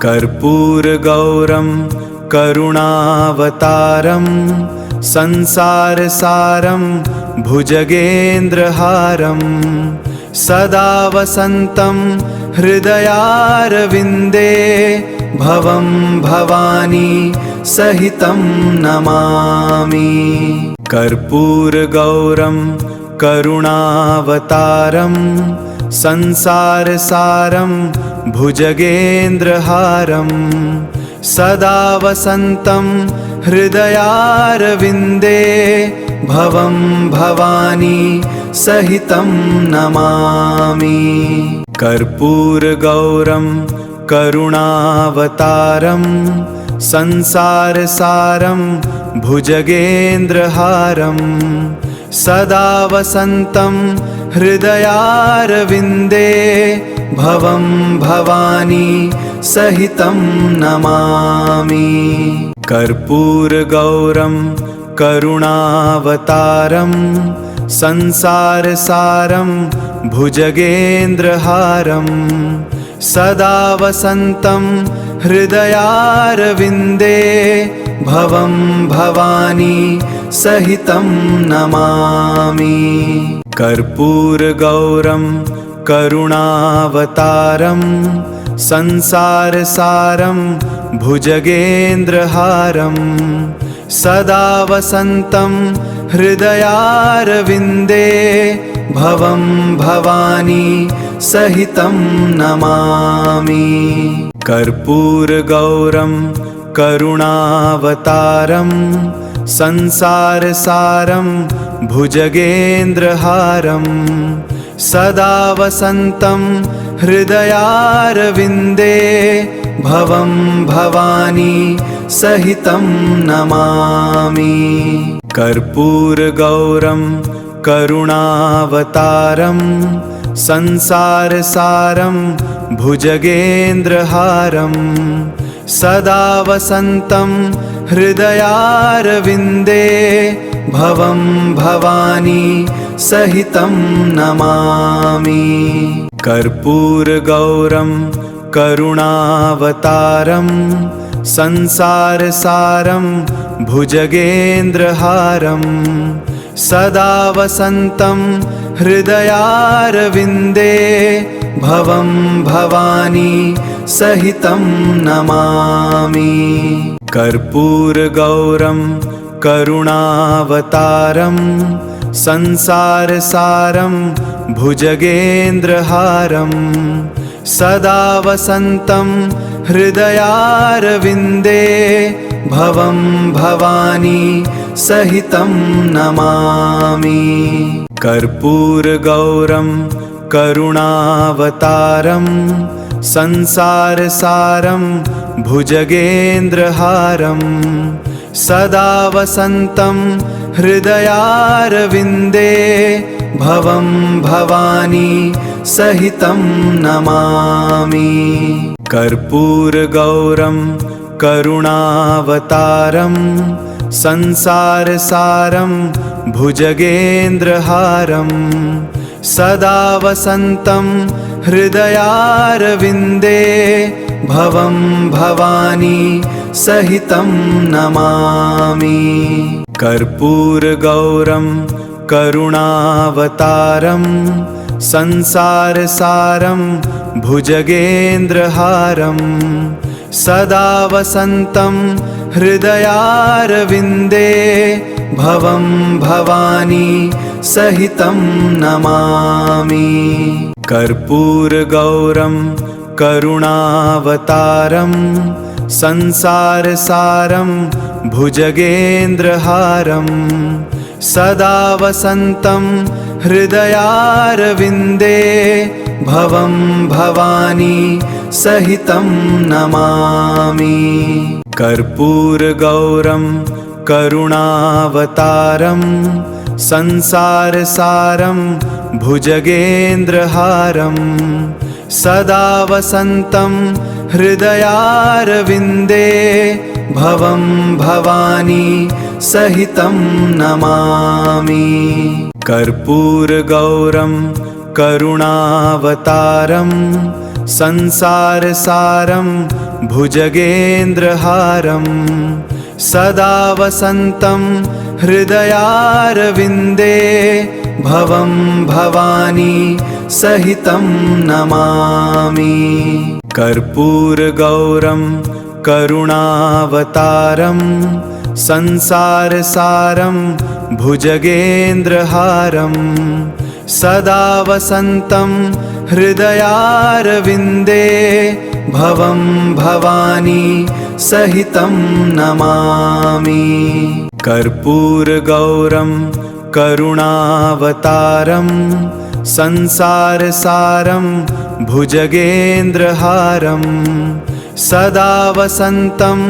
कर्पूरगौरं करुणावतारं संसारसारं भुजगेन्द्रहारं सदा वसन्तं हृदयारविन्दे भवं भवानी सहितं नमामि। कर्पूरगौरं करुणावतारं संसारसारं भुजगेन्द्रहारं सदा वसन्तं हृदयारविन्दे भवं भवानी सहितं नमामि। कर्पूरगौरं करुणावतारं संसारसारं भुजगेन्द्रहारं सदा वसन्तं हृदयारविन्दे भवं भवानी सहितं नमामि। कर्पूरगौरं करुणावतारं संसारसारं भुजगेन्द्रहारं सदा वसन्तं हृदयारविन्दे भवं भवानी सहितं नमामि। कर्पूरगौरं करुणावतारं संसारसारं भुजगेन्द्रहारं सदा वसन्तं हृदयारविन्दे भवं भवानी सहितं नमामि। कर्पूरगौरं करुणावतारं संसारसारं भुजगेन्द्रहारं सदा वसन्तं हृदयारविन्दे भवं भवानी सहितं नमामि। कर्पूरगौरं करुणावतारं संसारसारं भुजगेन्द्रहारं सदा वसन्तं हृदयारविन्दे भवं भवानी सहितं नमामि। कर्पूरगौरं करुणावतारं संसारसारं भुजगेन्द्रहारं सदा वसन्तं हृदयारविन्दे भवं भवानी सहितं नमामि। कर्पूरगौरं करुणावतारं संसारसारं भुजगेन्द्रहारं सदा वसन्तं हृदयारविन्दे भवं भवानी सहितं नमामि। कर्पूरगौरं करुणावतारं संसारसारं भुजगेन्द्रहारं सदा वसन्तं हृदयारविन्दे भवं भवानी सहितं नमामि। कर्पूरगौरं करुणावतारं संसारसारं भुजगेन्द्रहारं सदा वसन्तं हृदयारविन्दे भवं भवानी सहितं नमामि। कर्पूरगौरं करुणावतारं संसारसारं भुजगेन्द्रहारं सदा वसन्तं हृदयारविन्दे भवं भवानी सहितं नमामि। कर्पूरगौरं करुणावतारं संसारसारं भुजगेन्द्रहारं सदा वसन्तं हृदयारविन्दे भवं भवानी सहितं नमामि। कर्पूरगौरं करुणावतारं संसारसारं भुजगेन्द्रहारं सदा वसन्तं हृदयारविन्दे भवं भवानी सहितं नमामि। कर्पूरगौरं करुणावतारं संसारसारं भुजगेन्द्रहारं सदा वसन्तं हृदयारविन्दे भवं भवानी सहितं नमामि। कर्पूरगौरं करुणावतारं संसारसारं भुजगेन्द्रहारं सदा वसन्तं हृदयारविन्दे भवं भवानी सहितं नमामि। कर्पूरगौरं करुणावतारं संसारसारं भुजगेन्द्रहारं सदा वसन्तं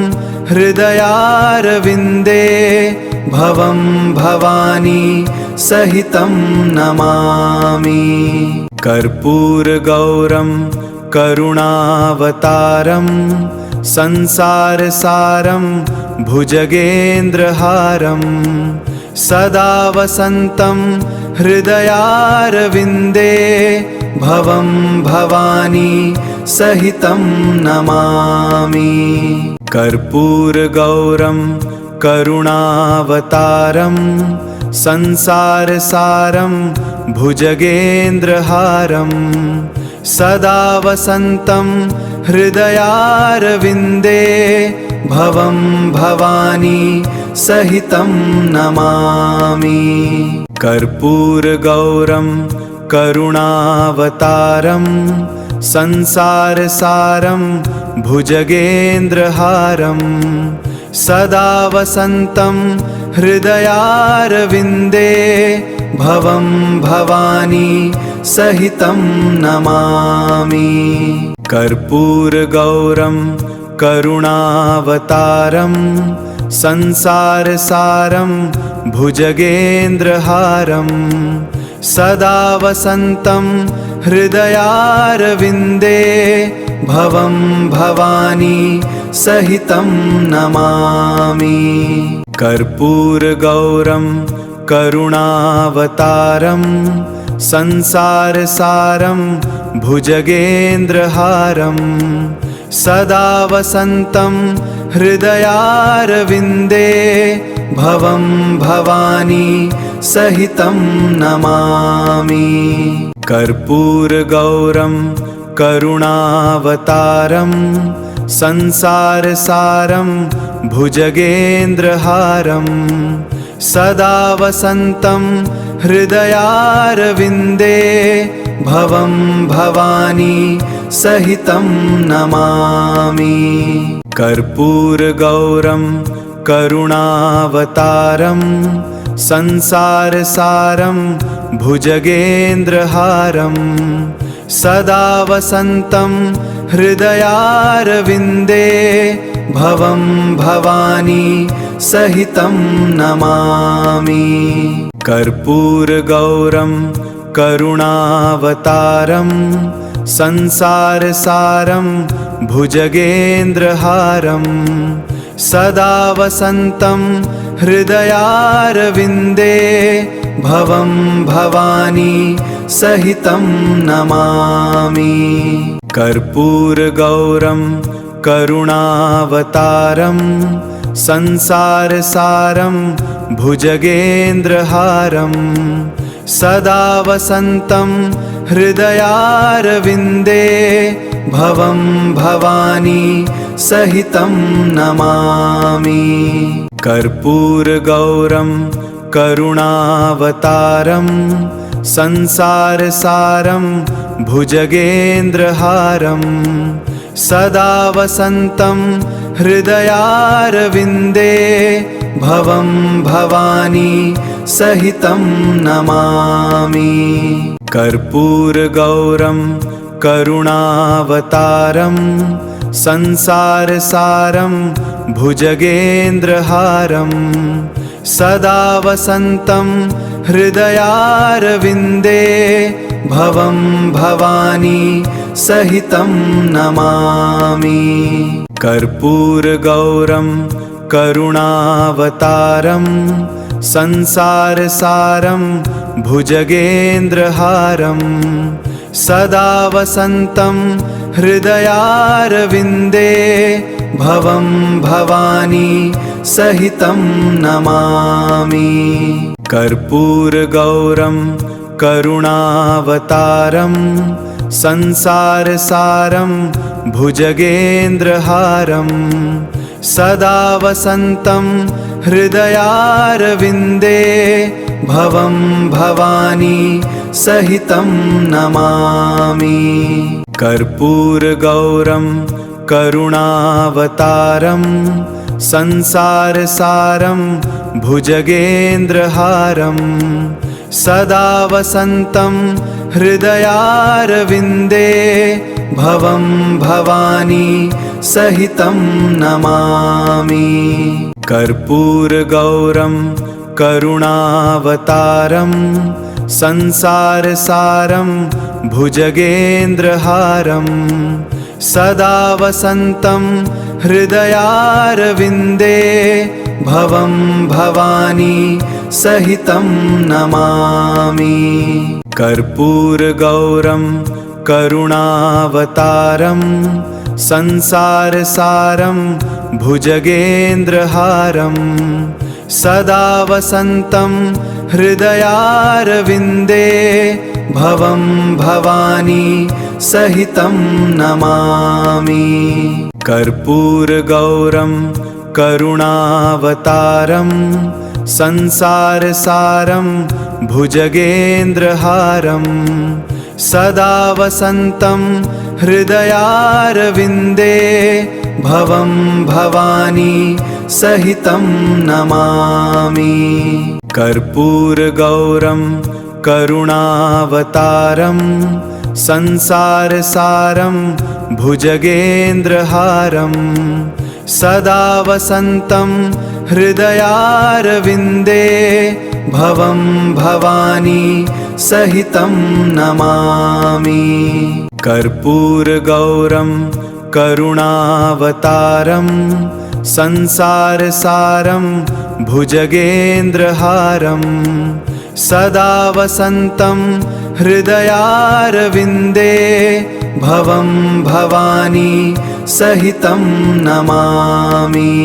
हृदयारविन्दे भवं भवानी सहितं नमामि। कर्पूरगौरं करुणावतारं संसारसारं भुजगेन्द्रहारं सदा वसन्तं हृदयारविन्दे भवं भवानी सहितं नमामि। कर्पूरगौरं करुणावतारं संसारसारं भुजगेन्द्रहारं सदा वसन्तं हृदयारविन्दे भवं भवानी सहितं नमामि। कर्पूरगौरं करुणावतारं संसारसारं भुजगेन्द्रहारं सदा वसन्तं हृदयारविन्दे भवं भवानी सहितं नमामि। कर्पूरगौरं करुणावतारं संसारसारं भुजगेन्द्रहारं सदा वसन्तं हृदयारविन्दे भवं भवानी सहितं नमामि। कर्पूरगौरं करुणावतारं संसारसारं भुजगेन्द्रहारं सदा वसन्तं हृदयारविन्दे भवं भवानी सहितं नमामि। कर्पूरगौरं करुणावतारं संसारसारं भुजगेन्द्रहारं सदा वसन्तं हृदयारविन्दे भवं भवानी सहितं नमामि। कर्पूरगौरं करुणावतारं संसारसारं भुजगेन्द्रहारं सदा वसन्तं हृदयारविन्दे भवं भवानी सहितं नमामि। कर्पूरगौरं करुणावतारं संसारसारं भुजगेन्द्रहारं सदा वसन्तं हृदयारविन्दे भवं भवानी सहितं नमामि। कर्पूरगौरं करुणावतारं संसारसारं भुजगेन्द्रहारं सदा वसन्तं हृदयारविन्दे भवं भवानी सहितं नमामि। कर्पूरगौरं करुणावतारं संसारसारं भुजगेन्द्रहारं सदा वसन्तं हृदयारविन्दे भवं भवानी सहितं नमामि। कर्पूरगौरं करुणावतारं संसारसारं भुजगेन्द्रहारं सदा वसन्तं हृदयारविन्दे भवं भवानी सहितं नमामि। कर्पूरगौरं करुणावतारं संसारसारं भुजगेन्द्रहारं सदा वसन्तं हृदयारविन्दे भवं भवानी सहितं नमामि। कर्पूरगौरं करुणावतारं संसारसारं भुजगेन्द्रहारं सदा वसन्तं हृदयारविन्दे भवं भवानी सहितं नमामि। कर्पूरगौरं करुणावतारं संसारसारं भुजगेन्द्रहारं सदा वसन्तं हृदयारविन्दे भवं भवानी सहितं नमामि। कर्पूरगौरं करुणावतारं संसारसारं भुजगेन्द्रहारं सदा वसन्तं हृदयारविन्दे भवं भवानी सहितं नमामि। कर्पूरगौरं करुणावतारं संसारसारं भुजगेन्द्रहारं सदा वसन्तं हृदयारविन्दे भवं भवानी सहितं नमामि। कर्पूरगौरं करुणावतारं संसारसारं भुजगेन्द्रहारं सदा वसन्तं हृदयारविन्दे भवं भवानी सहितं नमामि। कर्पूरगौरं करुणावतारं संसारसारं भुजगेन्द्रहारं सदा वसन्तं हृदयारविन्दे भवं भवानी सहितं नमामि। कर्पूरगौरं करुणावतारं संसारसारं भुजगेन्द्रहारं सदा वसन्तं हृदयारविन्दे भवं भवानी सहितं नमामि।